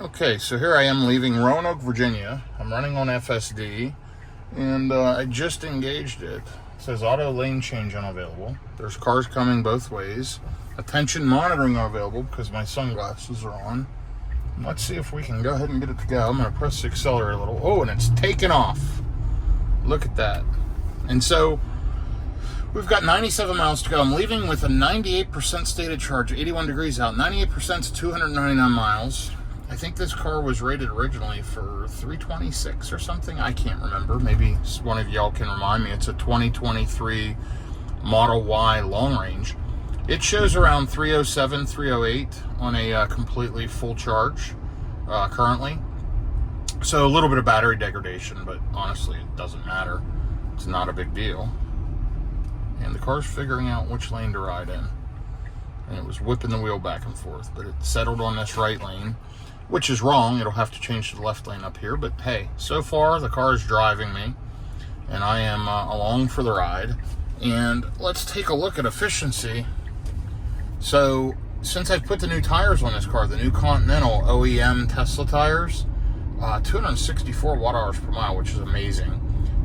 Okay, so here I am leaving Roanoke, Virginia. I'm running on FSD, and I just engaged it. It says auto lane change unavailable. There's cars coming both ways. Attention monitoring unavailable because my sunglasses are on. Let's see if we can go ahead and get it to go. I'm going to press the accelerator a little. Oh, and it's taken off. Look at that. And so we've got 97 miles to go. I'm leaving with a 98% stated charge, 81 degrees out. 98% is 299 miles. I think this car was rated originally for 326 or something. I can't remember. Maybe one of y'all can remind me. It's a 2023 Model Y long range. It shows around 307, 308 on a completely full charge currently. So a little bit of battery degradation, but honestly, it doesn't matter. It's not a big deal. And the car's figuring out which lane to ride in. And it was whipping the wheel back and forth, but it settled on this right lane, which is wrong. It'll have to change to the left lane up here. But hey, so far the car is driving me, and I am along for the ride. And let's take a look at efficiency. So since I've put the new tires on this car, the new Continental OEM Tesla tires, 264 watt hours per mile, which is amazing.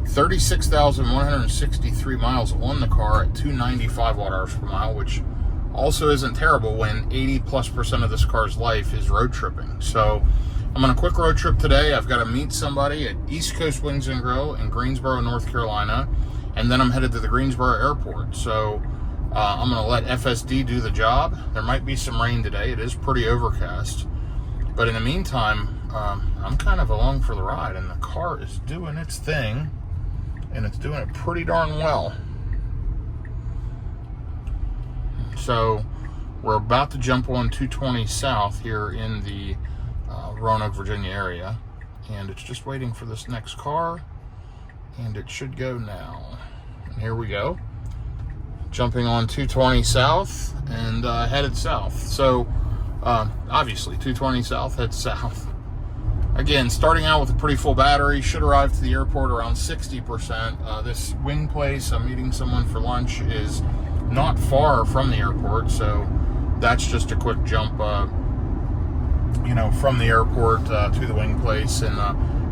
36,163 miles on the car at 295 watt hours per mile, which also isn't terrible when 80+% of this car's life is road tripping. So I'm on a quick road trip today. I've got to meet somebody at East Coast Wings and Grill in Greensboro, North Carolina, and then I'm headed to the Greensboro airport. So I'm going to let FSD do the job. There might be some rain today. It is pretty overcast. But in the meantime, I'm kind of along for the ride, and the car is doing its thing, and it's doing it pretty darn well. So we're about to jump on 220 South here in the Roanoke, Virginia area, and it's just waiting for this next car, and it should go now. And here we go, jumping on 220 South and headed south. So obviously 220 South heads south. Again, starting out with a pretty full battery, should arrive to the airport around 60%. This wing place, I'm meeting someone for lunch, is not far from the airport, so that's just a quick jump, from the airport to the wing place. And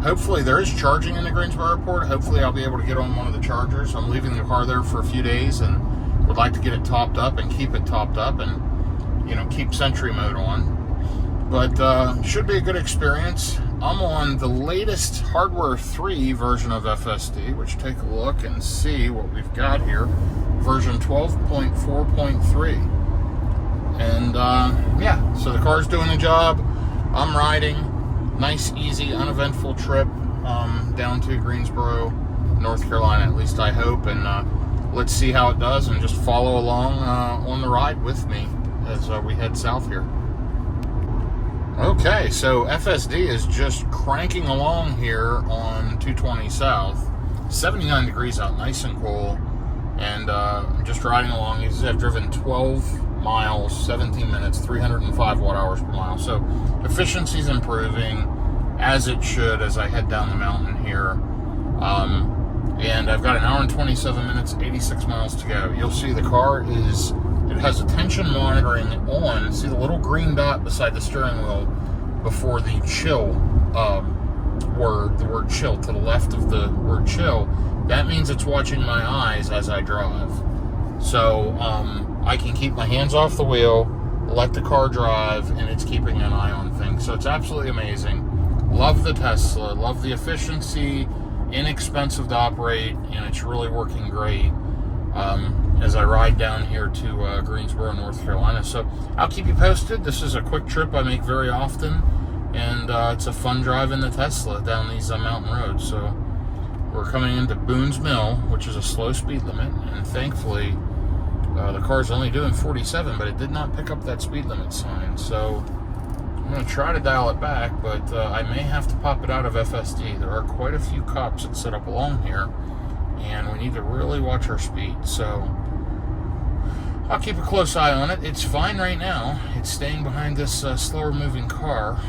hopefully there is charging in the Greensboro airport. Hopefully I'll be able to get on one of the chargers. I'm leaving the car there for a few days and would like to get it topped up and keep it topped up and, keep Sentry mode on. But should be a good experience. I'm on the latest Hardware 3 version of FSD, which take a look and see what we've got here. Version 12.4.3. And so the car's doing the job. I'm riding. Nice, easy, uneventful trip down to Greensboro, North Carolina, at least I hope. And let's see how it does and just follow along on the ride with me as we head south here. Okay, so FSD is just cranking along here on 220 South. 79 degrees out, nice and cool. And just riding along. I've driven 12 miles, 17 minutes, 305 watt hours per mile. So efficiency's improving, as it should, as I head down the mountain here. And I've got an hour and 27 minutes, 86 miles to go. You'll see the car it has attention monitoring on. See the little green dot beside the steering wheel before the chill word, the word chill, to the left of the word chill. That means it's watching my eyes as I drive. So I can keep my hands off the wheel, let the car drive, and it's keeping an eye on things. So it's absolutely amazing. Love the Tesla, love the efficiency, inexpensive to operate, and it's really working great as I ride down here to Greensboro, North Carolina. So I'll keep you posted. This is a quick trip I make very often, and it's a fun drive in the Tesla down these mountain roads. So we're coming into Boone's Mill, which is a slow speed limit, and thankfully the car's only doing 47, but it did not pick up that speed limit sign. So I'm going to try to dial it back, but I may have to pop it out of FSD. There are quite a few cops that set up along here, and we need to really watch our speed. So I'll keep a close eye on it. It's fine right now. It's staying behind this slower moving car,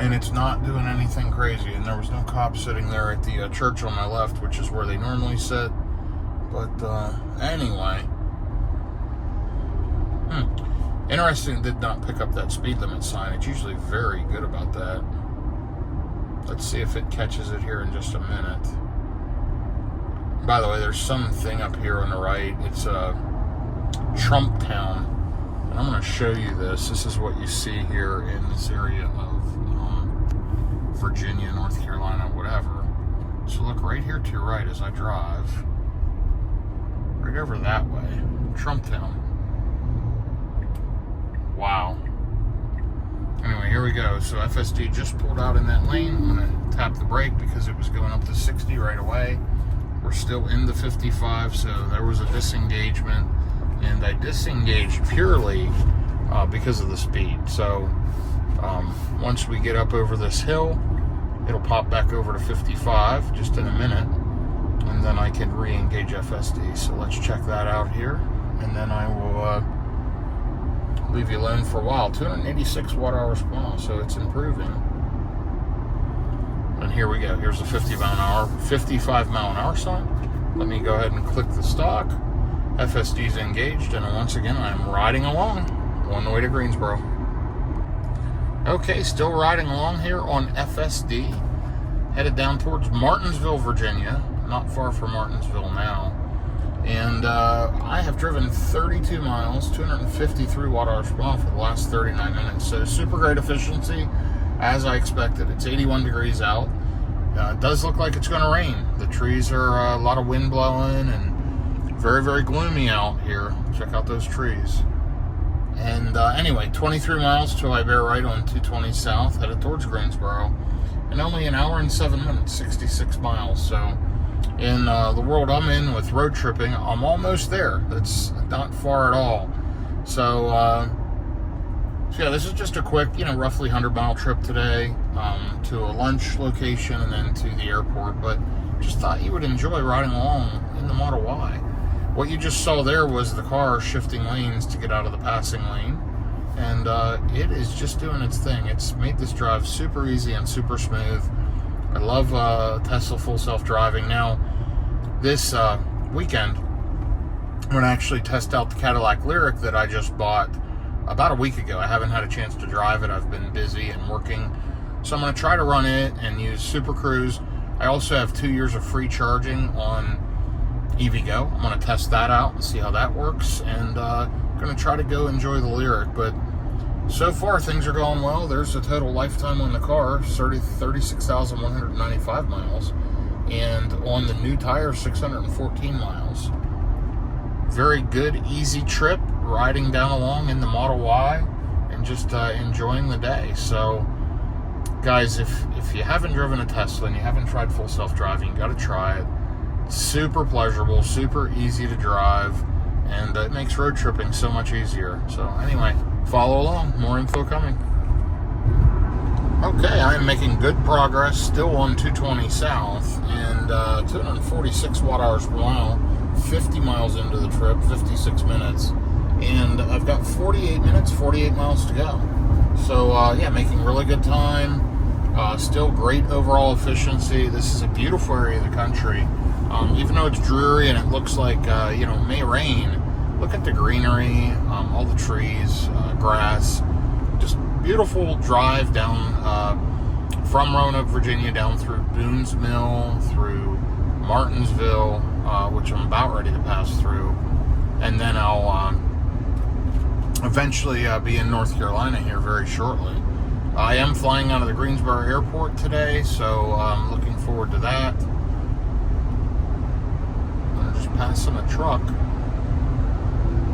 and it's not doing anything crazy. And there was no cop sitting there at the church on my left, which is where they normally sit. But anyway, Interesting, it did not pick up that speed limit sign. It's usually very good about that. Let's see if it catches it here in just a minute. By the way, there's something up here on the right. It's Trump Town. And I'm going to show you this. This is what you see here in this area of Virginia, North Carolina, whatever. So look right here to your right as I drive. Right over that way. Trump Town. Wow. Anyway, here we go. So FSD just pulled out in that lane. I'm going to tap the brake because it was going up to 60 right away. We're still in the 55, so there was a disengagement. And I disengaged purely because of the speed. So once we get up over this hill, it'll pop back over to 55 just in a minute. And then I can re-engage FSD. So let's check that out here. And then I will leave you alone for a while. 286 watt-hours per mile, so it's improving. And here we go. Here's a 55 mile an hour sign. Let me go ahead and click the stock. FSD's engaged, and once again, I'm riding along on the way to Greensboro. Okay, still riding along here on FSD. Headed down towards Martinsville, Virginia. Not far from Martinsville now. And I have driven 32 miles, 253 watt-hours per mile for the last 39 minutes. So super great efficiency, as I expected. It's 81 degrees out. It does look like it's going to rain. The trees are a lot of wind blowing and very, very gloomy out here. Check out those trees. And anyway, 23 miles till I bear right on 220 South, headed towards Greensboro. And only an hour and 7 minutes, 66 miles. So in the world I'm in with road tripping, I'm almost there. That's not far at all. So yeah, this is just a quick, roughly 100-mile trip today to a lunch location and then to the airport. But just thought you would enjoy riding along in the Model Y. What you just saw there was the car shifting lanes to get out of the passing lane. And it is just doing its thing. It's made this drive super easy and super smooth. I love Tesla full self-driving. Now, this weekend, I'm going to actually test out the Cadillac Lyriq that I just bought about a week ago. I haven't had a chance to drive it. I've been busy and working. So I'm going to try to run it and use Super Cruise. I also have 2 years of free charging on EVgo. I'm going to test that out and see how that works. And going to try to go enjoy the Lyriq. But so far, things are going well. There's a total lifetime on the car, 36,195 miles. And on the new tires, 614 miles. Very good, easy trip, riding down along in the Model Y and just enjoying the day. So, guys, if you haven't driven a Tesla and you haven't tried full self-driving, you got to try it. It's super pleasurable, super easy to drive, and it makes road tripping so much easier. So, anyway, follow along. More info coming. Okay, I am making good progress, still on 220 South, and 246 watt-hours per mile, 50 miles into the trip, 56 minutes, and I've got 48 minutes, 48 miles to go. So, yeah, making really good time, still great overall efficiency. This is a beautiful area of the country. Even though it's dreary and it looks like, it may rain, look at the greenery, all the trees, grass. Just beautiful drive down from Roanoke, Virginia, down through Boone's Mill, through Martinsville, which I'm about ready to pass through. And then I'll eventually be in North Carolina here very shortly. I am flying out of the Greensboro airport today, so I'm looking forward to that. I'm just passing a truck.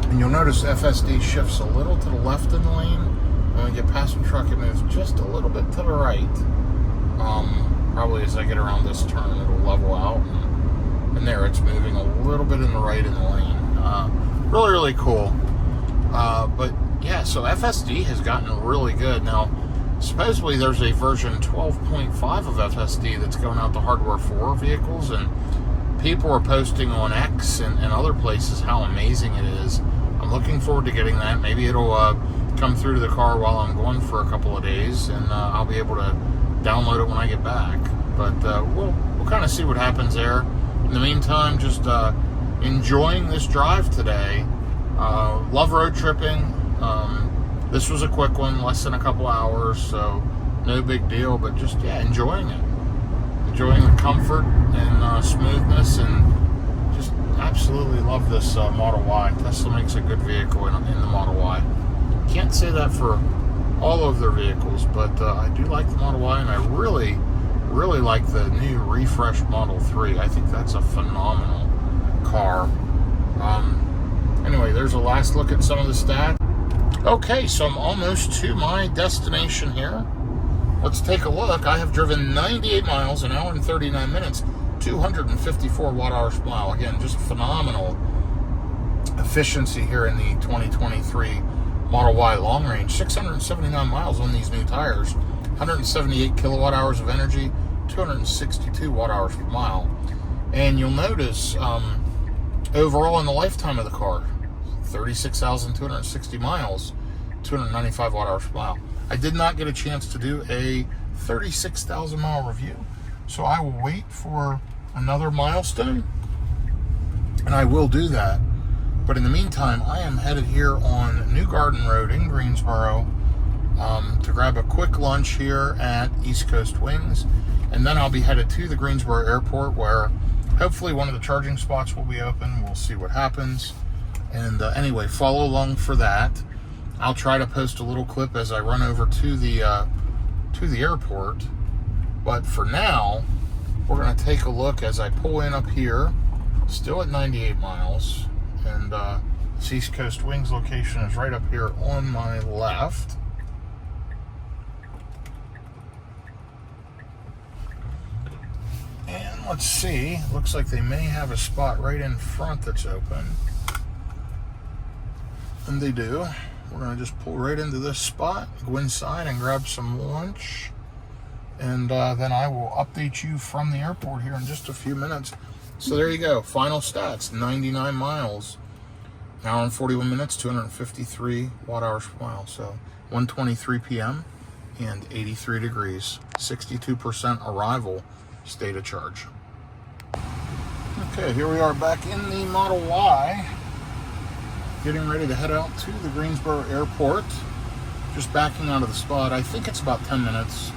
And you'll notice FSD shifts a little to the left in the lane. When we get past the truck, it moves just a little bit to the right. Probably as I get around this turn, it'll level out. And there, it's moving a little bit in the right in the lane. Really, really cool. But yeah, so FSD has gotten really good. Now, supposedly there's a version 12.5 of FSD that's going out to Hardware 4 vehicles, and people are posting on X and other places how amazing it is. I'm looking forward to getting that. Maybe it'll come through to the car while I'm gone for a couple of days, and I'll be able to download it when I get back. But we'll kind of see what happens there. In the meantime, just enjoying this drive today. Love road tripping. This was a quick one, less than a couple hours, so no big deal, but just, yeah, enjoying it. Enjoying the comfort and smoothness, and just absolutely love this Model Y. Tesla makes a good vehicle in the Model Y. Can't say that for all of their vehicles, but I do like the Model Y, and I really like the new refreshed Model 3. I think that's a phenomenal car. Anyway, there's a last look at some of the stats. Okay, so I'm almost to my destination here. Let's take a look. I have driven 98 miles, an hour and 39 minutes, 254 watt-hours per mile. Again, just phenomenal efficiency here in the 2023 Model Y long range. 679 miles on these new tires, 178 kilowatt hours of energy, 262 watt-hours per mile. And you'll notice overall in the lifetime of the car, 36,260 miles, 295 watt-hours per mile. I did not get a chance to do a 36,000 mile review, so I will wait for another milestone, and I will do that. But in the meantime, I am headed here on New Garden Road in Greensboro to grab a quick lunch here at East Coast Wings, and then I'll be headed to the Greensboro airport, where hopefully one of the charging spots will be open. We'll see what happens. And anyway, follow along for that. I'll try to post a little clip as I run over to the airport. But for now, we're going to take a look as I pull in up here, still at 98 miles. And this East Coast Wings location is right up here on my left. And let's see, looks like they may have a spot right in front that's open. And they do. We're going to just pull right into this spot, go inside and grab some lunch. And then I will update you from the airport here in just a few minutes. So there you go, final stats, 99 miles, an hour and 41 minutes, 253 watt-hours per mile. So 1:23 p.m. and 83 degrees, 62% arrival state of charge. Okay, here we are back in the Model Y, getting ready to head out to the Greensboro airport. Just backing out of the spot. I think it's about 10 minutes.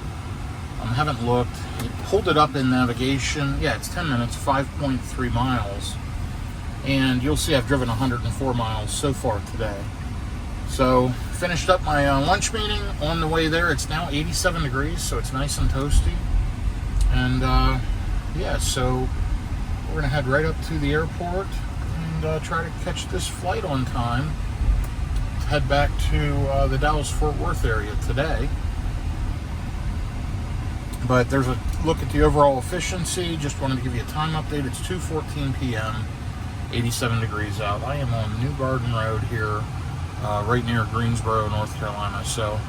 I haven't looked. It pulled it up in navigation. Yeah, it's 10 minutes, 5.3 miles. And you'll see I've driven 104 miles so far today. So, finished up my lunch meeting. On the way there, it's now 87 degrees, so it's nice and toasty. And, yeah, so we're going to head right up to the airport and try to catch this flight on time to head back to the Dallas-Fort Worth area today. But there's a look at the overall efficiency. Just wanted to give you a time update. It's 2:14 p.m., 87 degrees out. I am on New Garden Road here, right near Greensboro, North Carolina. So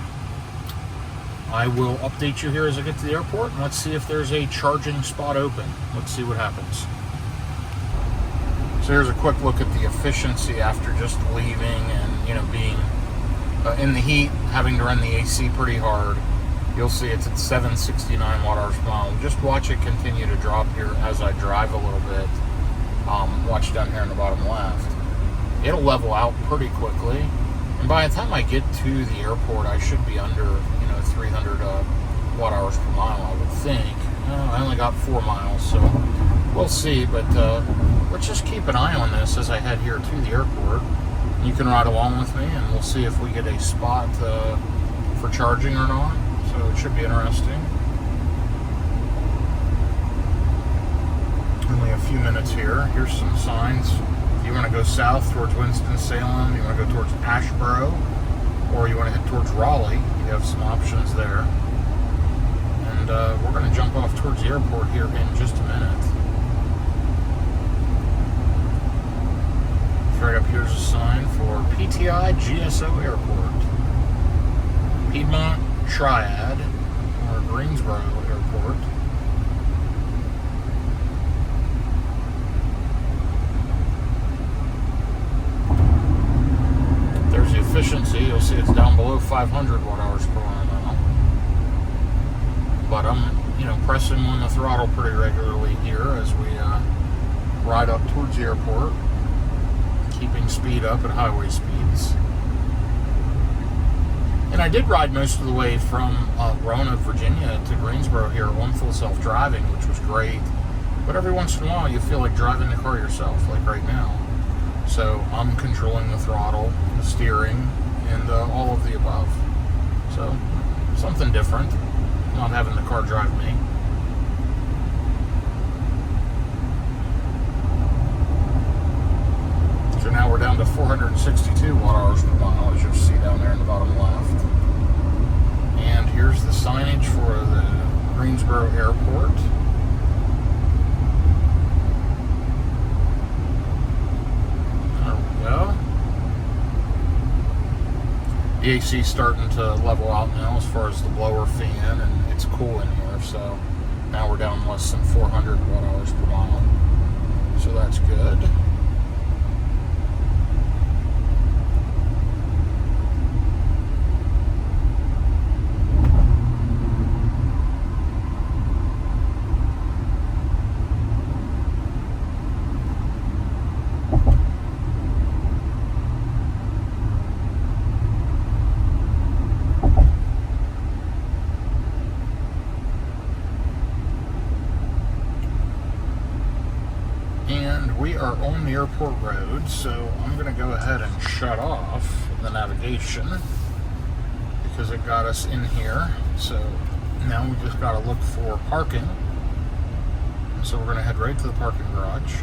I will update you here as I get to the airport, and let's see if there's a charging spot open. Let's see what happens. So here's a quick look at the efficiency after just leaving and, you know, being in the heat, having to run the AC pretty hard. You'll see it's at 769 watt-hours per mile. Just watch it continue to drop here as I drive a little bit. Watch down here in the bottom left. It'll level out pretty quickly. And by the time I get to the airport, I should be under, 300 watt-hours per mile, I would think. I only got 4 miles, so we'll see. But let's just keep an eye on this as I head here to the airport. You can ride along with me, and we'll see if we get a spot for charging or not. So it should be interesting. Only a few minutes here. Here's some signs. If you want to go south towards Winston-Salem, you want to go towards Asheboro, or you want to head towards Raleigh, you have some options there. And we're going to jump off towards the airport here in just a minute. Right up here's a sign for PTI GSO Airport, Piedmont Triad, or Greensboro Airport. There's the efficiency. You'll see it's down below 500 watt-hours per mile now. But I'm, pressing on the throttle pretty regularly here as we ride up towards the airport, keeping speed up at highway speeds. And I did ride most of the way from Roanoke, Virginia to Greensboro here on full self-driving, which was great. But every once in a while, you feel like driving the car yourself, like right now. So I'm controlling the throttle, the steering, and all of the above. So something different, not having the car drive me. So now we're down to 462 watt-hours per mile, as you'll see down there in the bottom left. And here's the signage for the Greensboro Airport. There we go. The AC's starting to level out now as far as the blower fan, and it's cool in here. So now we're down less than 400 watt-hours per mile. So that's good. We are on the airport road, so I'm going to go ahead and shut off the navigation because it got us in here. So now we just got to look for parking. So we're going to head right to the parking garage.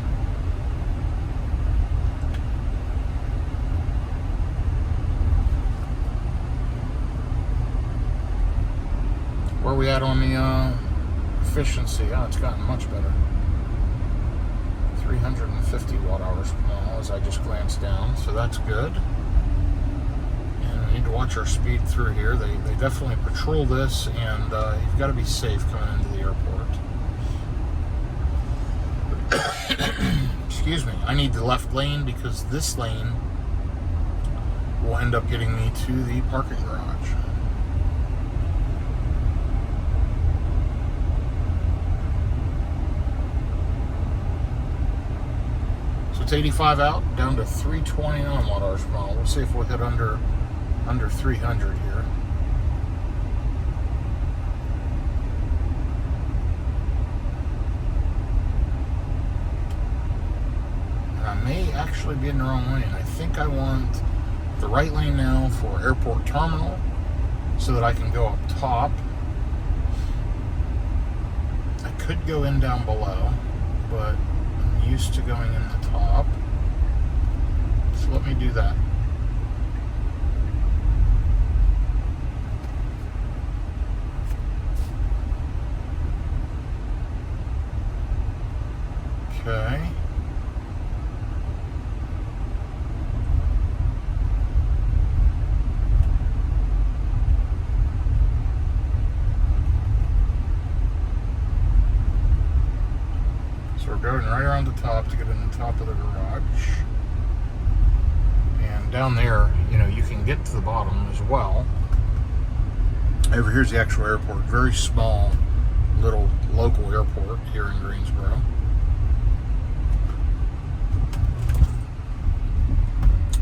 Where are we at on the efficiency? Oh, it's gotten much better. 350 watt-hours per mile as I just glanced down, so that's good. And we need to watch our speed through here. They definitely patrol this, and you've got to be safe coming into the airport. Excuse me. I need the left lane because this lane will end up getting me to the parking garage. It's 85 out, down to 329 watt-hours per mile. We'll see if we'll hit under 300 here. And I may actually be in the wrong lane. I think I want the right lane now for airport terminal so that I can go up top. I could go in down below, but I'm used to going in the top. So let me do that. Okay. So we're going right around the top to get in the top of the garage. And down there, you can get to the bottom as well. Over here's the actual airport. Very small little local airport here in Greensboro.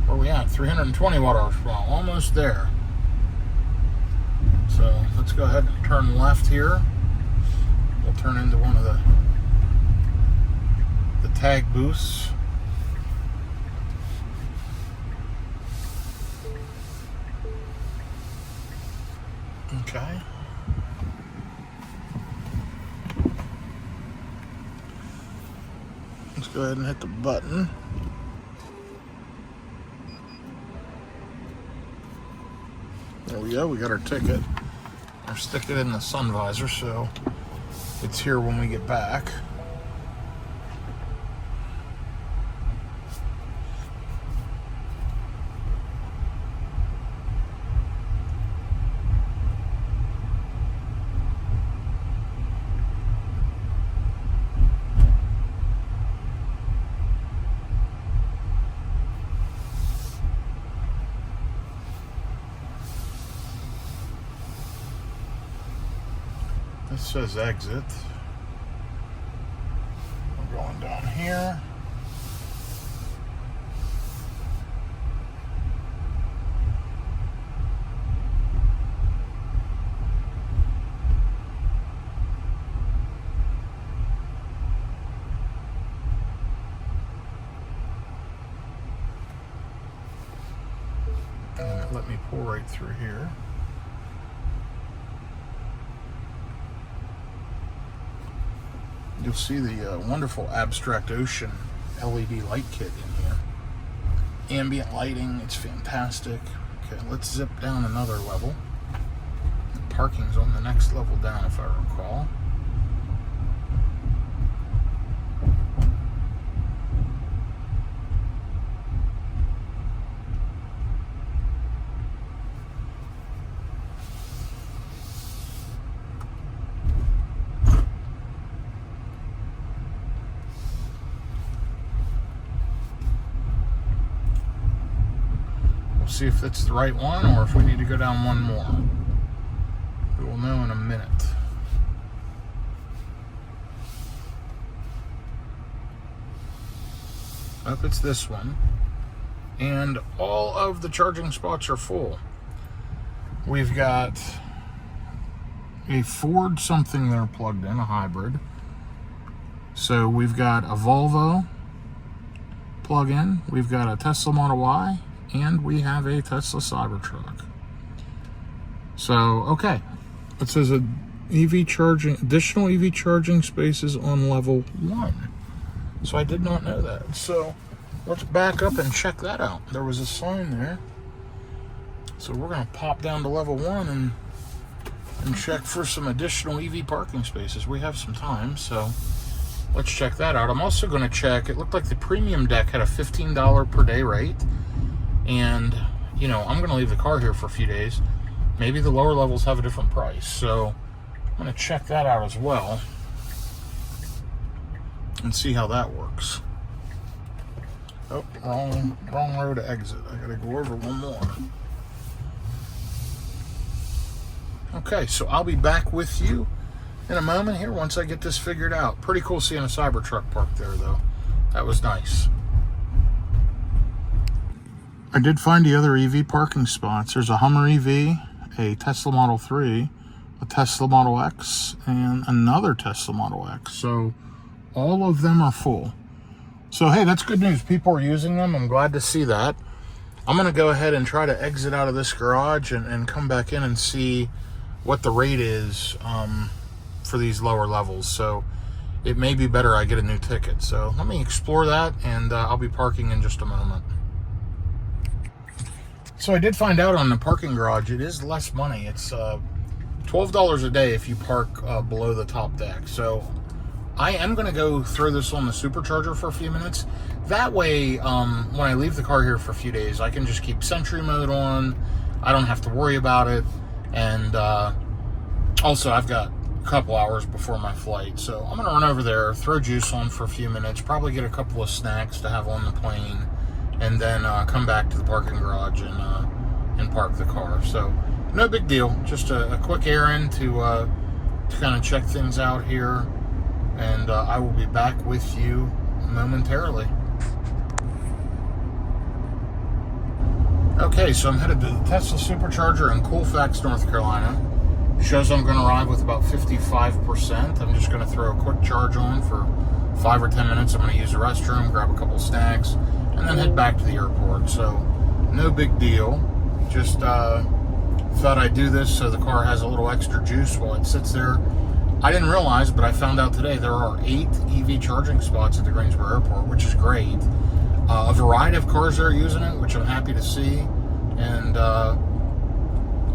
Where are we at? 320 watt-hours per mile. Almost there. So let's go ahead and turn left here. We'll turn into one of the tag booths. Okay. Let's go ahead and hit the button. There we go, we got our ticket. I'll stick it in the sun visor so it's here when we get back. This says exit. We're going down here. let me pull right through here. You'll see the wonderful Abstract Ocean LED light kit in here. Ambient lighting, it's fantastic. Okay, let's zip down another level. The parking's on the next level down, if I recall. See if it's the right one or if we need to go down one more. We will know in a minute. Hope it's this one. And all of the charging spots are full. We've got a Ford something there plugged in, a hybrid. So we've got a Volvo plug-in. We've got a Tesla Model Y. And we have a Tesla Cybertruck. So, okay. It says additional EV charging spaces on level 1. So I did not know that. So let's back up and check that out. There was a sign there. So we're going to pop down to level 1 and check for some additional EV parking spaces. We have some time, so let's check that out. I'm also going to check, it looked like the premium deck had a $15 per day rate. And, you know, I'm going to leave the car here for a few days. Maybe the lower levels have a different price. So I'm going to check that out as well and see how that works. Oh, wrong row to exit. I got to go over one more. Okay, so I'll be back with you in a moment here once I get this figured out. Pretty cool seeing a Cybertruck parked there, though. That was nice. I did find the other EV parking spots. There's a Hummer EV, a Tesla Model 3, a Tesla Model X, and another Tesla Model X. So all of them are full. So hey, that's good news. People are using them. I'm glad to see that. I'm going to go ahead and try to exit out of this garage and come back in and see what the rate is for these lower levels. So it may be better I get a new ticket. So let me explore that, and I'll be parking in just a moment. So I did find out on the parking garage, it is less money. It's $12 a day if you park below the top deck. So I am going to go throw this on the Supercharger for a few minutes. That way, when I leave the car here for a few days, I can just keep Sentry mode on. I don't have to worry about it. And also, I've got a couple hours before my flight. So I'm going to run over there, throw juice on for a few minutes, probably get a couple of snacks to have on the plane, and then come back to the parking garage and park the car. So no big deal, just a quick errand to kind of check things out here, and I will be back with you momentarily. Okay, so I'm headed to the Tesla Supercharger in Colfax, North Carolina. Shows I'm going to arrive with about 55%. I'm just going to throw a quick charge on for 5 or 10 minutes. I'm going to use the restroom, grab a couple snacks, and then head back to the airport. So no big deal. Just thought I'd do this so the car has a little extra juice while it sits there. I didn't realize, but I found out today there are 8 EV charging spots at the Greensboro airport, which is great. A variety of cars are using it, which I'm happy to see. And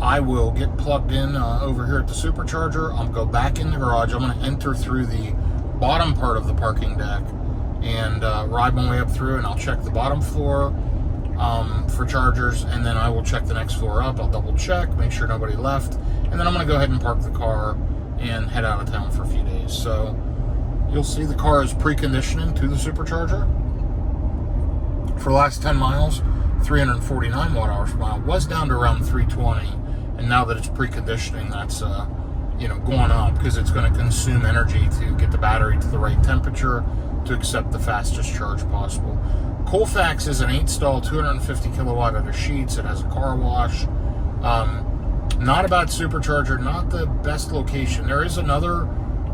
I will get plugged in over here at the Supercharger. I'll go back in the garage. I'm going to enter through the bottom part of the parking deck and ride my way up through, and I'll check the bottom floor for chargers, and then I will check the next floor up. I'll double check, make sure nobody left, and then I'm going to go ahead and park the car and head out of town for a few days. So you'll see the car is preconditioning to the Supercharger. For the last 10 miles, 349 watt hours per mile, was down to around 320, and now that it's preconditioning, that's going up because it's going to consume energy to get the battery to the right temperature to accept the fastest charge possible. Colfax is an 8-stall, 250 kilowatt out of Sheets. It has a car wash. Not a bad Supercharger, not the best location. There is another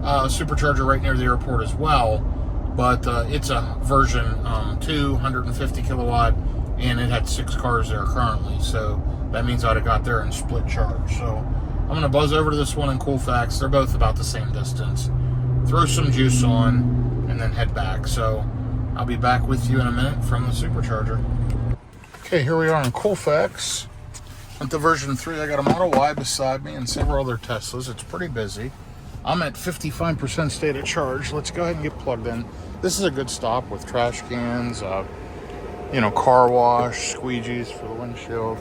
Supercharger right near the airport as well, but it's a version 2, 150 kilowatt, and it had 6 cars there currently. So that means I'd have got there and split charge. So I'm going to buzz over to this one in Colfax. They're both about the same distance. Throw some juice on and then head back. So I'll be back with you in a minute from the Supercharger. Okay, here we are in Colfax. At the version 3, I got a Model Y beside me and several other Teslas. It's pretty busy. I'm at 55% state of charge. Let's go ahead and get plugged in. This is a good stop with trash cans, car wash, squeegees for the windshield.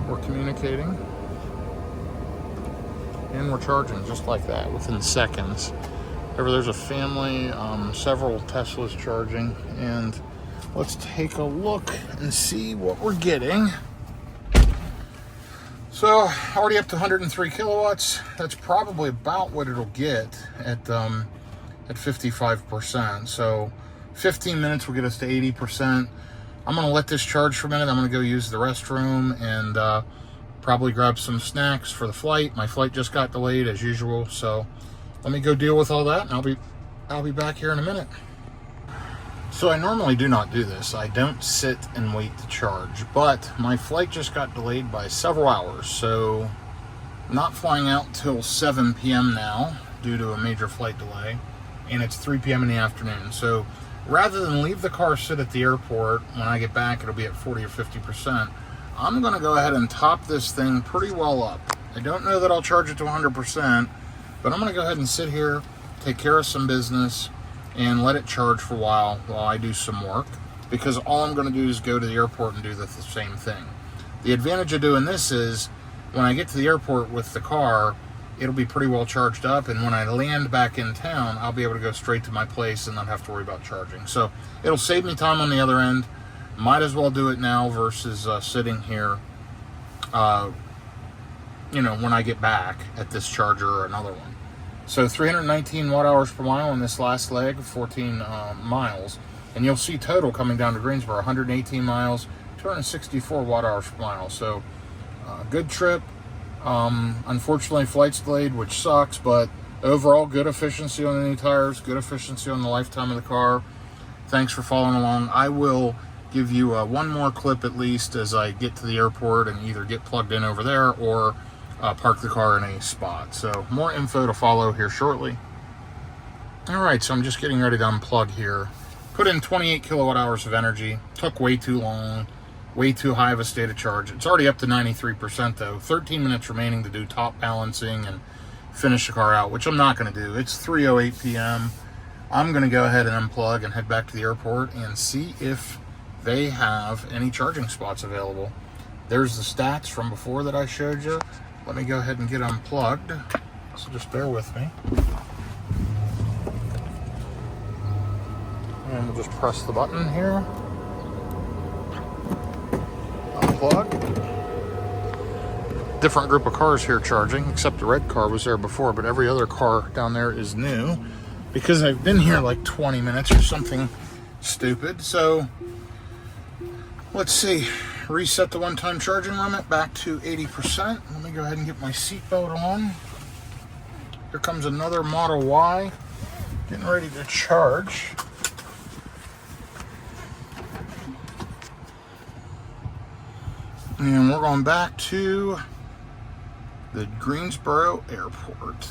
We're communicating. And we're charging just like that within seconds. Over there's a family, several Teslas charging, and let's take a look and see what we're getting. So already up to 103 kilowatts. That's probably about what it'll get at 55%. So 15 minutes will get us to 80%. I'm gonna let this charge for a minute. I'm gonna go use the restroom and probably grab some snacks for the flight. My flight just got delayed as usual, so let me go deal with all that, and I'll be back here in a minute. So I normally do not do this. I don't sit and wait to charge, but my flight just got delayed by several hours, so I'm not flying out till 7 p.m. now due to a major flight delay, and it's 3 p.m. in the afternoon. So rather than leave the car sit at the airport, when I get back it'll be at 40 or 50%, I'm gonna go ahead and top this thing pretty well up. I don't know that I'll charge it to 100%, but I'm gonna go ahead and sit here, take care of some business, and let it charge for a while I do some work, because all I'm gonna do is go to the airport and do the same thing. The advantage of doing this is when I get to the airport with the car, it'll be pretty well charged up, and when I land back in town, I'll be able to go straight to my place and not have to worry about charging. So it'll save me time on the other end. Might as well do it now versus sitting here when I get back at this charger or another one. So 319 watt hours per mile on this last leg, 14 miles. And you'll see total coming down to Greensboro, 118 miles, 264 watt hours per mile. So good trip. Unfortunately, flight's delayed, which sucks, but overall good efficiency on the new tires, good efficiency on the lifetime of the car. Thanks for following along. I will give you one more clip at least as I get to the airport and either get plugged in over there or park the car in a spot. So more info to follow here shortly. All right, so I'm just getting ready to unplug here. Put in 28 kilowatt hours of energy. Took way too long, way too high of a state of charge. It's already up to 93% though. 13 minutes remaining to do top balancing and finish the car out, which I'm not gonna do. It's 3:08 p.m. I'm gonna go ahead and unplug and head back to the airport and see if they have any charging spots available. There's the stats from before that I showed you. Let me go ahead and get unplugged. So just bear with me. And we'll just press the button here. Unplug. Different group of cars here charging, except the red car was there before, but every other car down there is new because I've been here like 20 minutes or something stupid. So let's see. Reset the one-time charging limit back to 80%. Let me go ahead and get my seatbelt on. Here comes another Model Y getting ready to charge. And we're going back to the Greensboro Airport.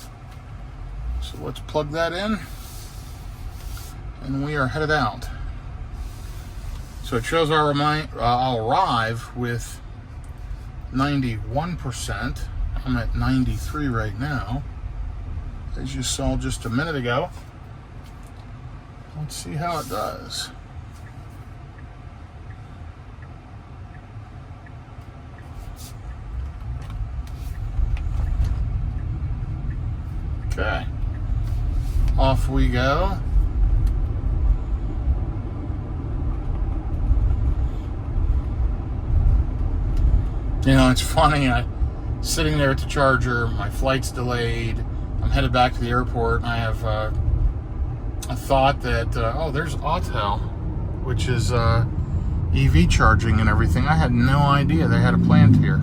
So let's plug that in. And we are headed out. So it shows I'll arrive with 91%. I'm at 93 right now, as you saw just a minute ago. Let's see how it does. Okay, off we go. You know, it's funny, I'm sitting there at the charger, my flight's delayed, I'm headed back to the airport, and I have a thought that, oh, there's Autel, which is EV charging and everything. I had no idea they had a plant here.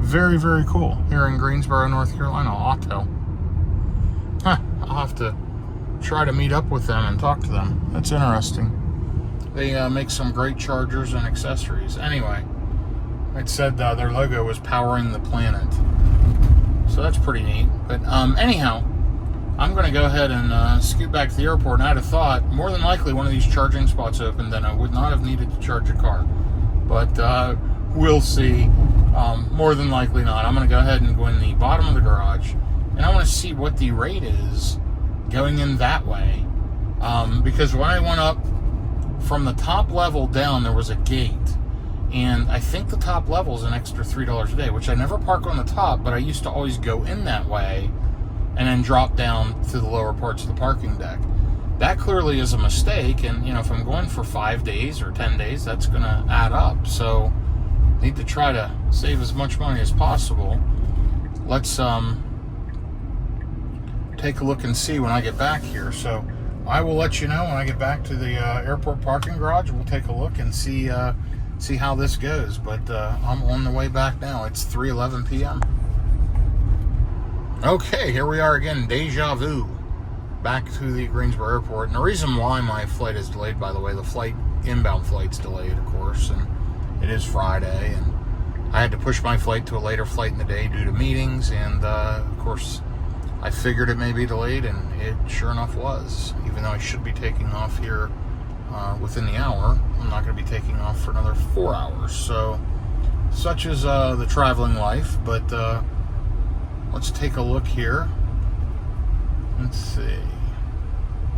Very, very cool. Here in Greensboro, North Carolina, Autel. Huh, I'll have to try to meet up with them and talk to them. That's interesting. They make some great chargers and accessories. Anyway, it said their logo was powering the planet. So that's pretty neat. But anyhow, I'm going to go ahead and scoot back to the airport. And I had a thought, more than likely one of these charging spots opened, then I would not have needed to charge a car. But we'll see. More than likely not. I'm going to go ahead and go in the bottom of the garage, and I want to see what the rate is going in that way. Because when I went up from the top level down, there was a gate. And I think the top level is an extra $3 a day, which I never park on the top, but I used to always go in that way and then drop down to the lower parts of the parking deck. That clearly is a mistake, and if I'm going for 5 days or 10 days, that's going to add up. So I need to try to save as much money as possible. Let's take a look and see when I get back here. So I will let you know when I get back to the airport parking garage. We'll take a look and see how this goes. But I'm on the way back now. It's 3:11 p.m. Okay, here we are again. Deja vu. Back to the Greensboro airport. And the reason why my flight is delayed, by the way, the inbound flight's delayed, of course, and it is Friday, and I had to push my flight to a later flight in the day due to meetings, and of course I figured it may be delayed, and it sure enough was. Even though I should be taking off here within the hour, I'm not going to be taking off for another 4 hours. So such is the traveling life. But let's take a look here. Let's see.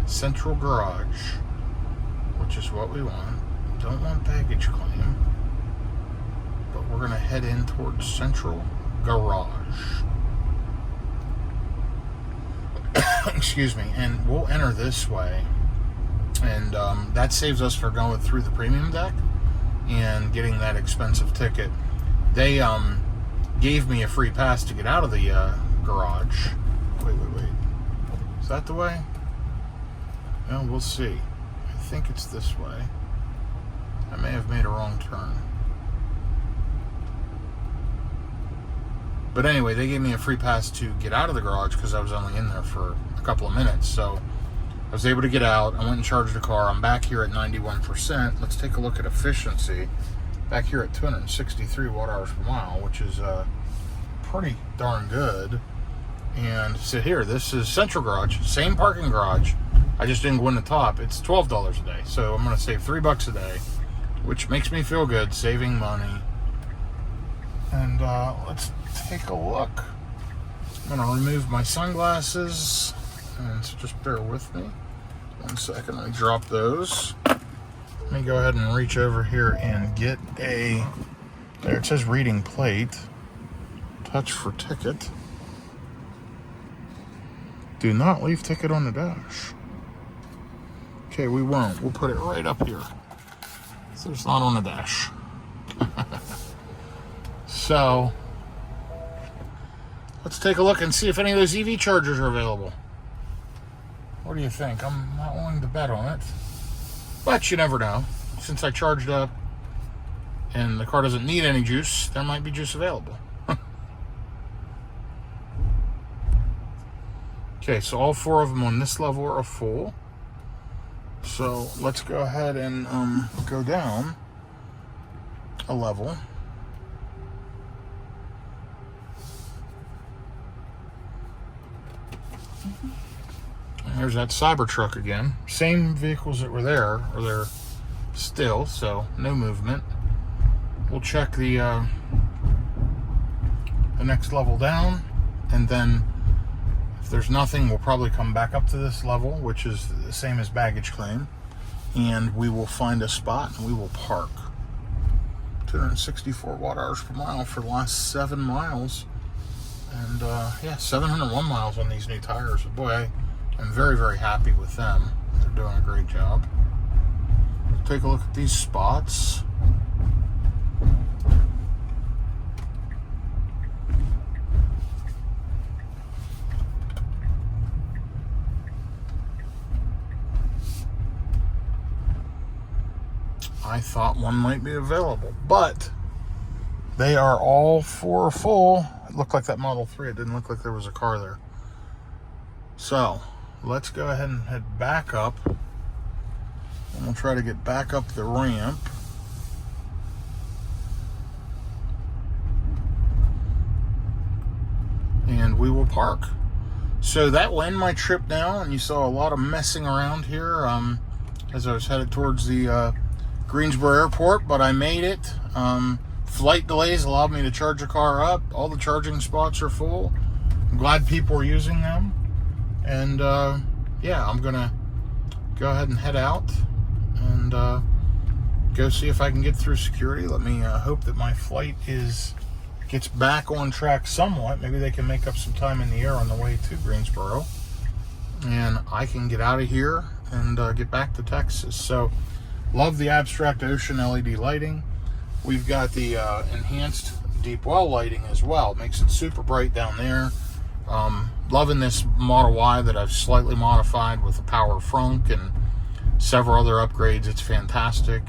Central garage, which is what we want. Don't want baggage claim, but we're going to head in towards Central Garage. Excuse me. And we'll enter this way, and that saves us for going through the premium deck and getting that expensive ticket. They gave me a free pass to get out of the garage. Wait. Is that the way? Well, we'll see. I think it's this way. I may have made a wrong turn. But anyway, they gave me a free pass to get out of the garage because I was only in there for a couple of minutes. So I was able to get out. I went and charged the car. I'm back here at 91%. Let's take a look at efficiency. Back here at 263 watt-hours per mile, which is pretty darn good. And so here, this is Central Garage, same parking garage. I just didn't go in the top. It's $12 a day. So I'm going to save $3 a day, which makes me feel good, saving money. And let's take a look. I'm going to remove my sunglasses, and so just bear with me 1 second. Let me drop those. Let me go ahead and reach over here and get there it says reading plate. Touch for ticket. Do not leave ticket on the dash. Okay, we won't. We'll put it right up here, so it's not on the dash. So let's take a look and see if any of those EV chargers are available. What do you think? I'm not willing to bet on it, but you never know. Since I charged up and the car doesn't need any juice, there might be juice available. Okay, so all 4 of them on this level are full. So let's go ahead and go down a level. And here's that Cybertruck again. Same vehicles that were there are there still, so no movement. We'll check the next level down, and then if there's nothing, we'll probably come back up to this level, which is the same as baggage claim, and we will find a spot and we will park. 264 watt-hours per mile for the last 7 miles. And yeah, 701 miles on these new tires. Boy, I'm very, very happy with them. They're doing a great job. Take a look at these spots. I thought one might be available, but they are all 4 full. It looked like that Model 3. It didn't look like there was a car there. So let's go ahead and head back up. And we'll try to get back up the ramp. And we will park. So that will end my trip now, and you saw a lot of messing around here as I was headed towards the Greensboro airport, but I made it. Flight delays allowed me to charge the car up. All the charging spots are full. I'm glad people are using them. And yeah, I'm gonna go ahead and head out and go see if I can get through security. Let me hope that my flight gets back on track somewhat. Maybe they can make up some time in the air on the way to Greensboro, and I can get out of here and get back to Texas. So, love the Abstract Ocean LED lighting. We've got the enhanced deep well lighting as well. It makes it super bright down there. Loving this Model Y that I've slightly modified with a power frunk and several other upgrades. It's fantastic.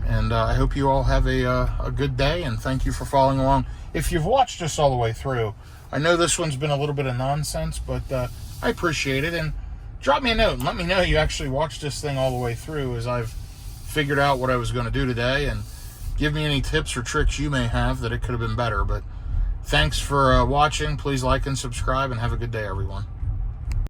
And I hope you all have a good day, and thank you for following along. If you've watched us all the way through, I know this one's been a little bit of nonsense, but I appreciate it. And drop me a note and let me know you actually watched this thing all the way through, as I've figured out what I was going to do today, and give me any tips or tricks you may have that it could have been better. But thanks for watching. Please like and subscribe, and have a good day, everyone.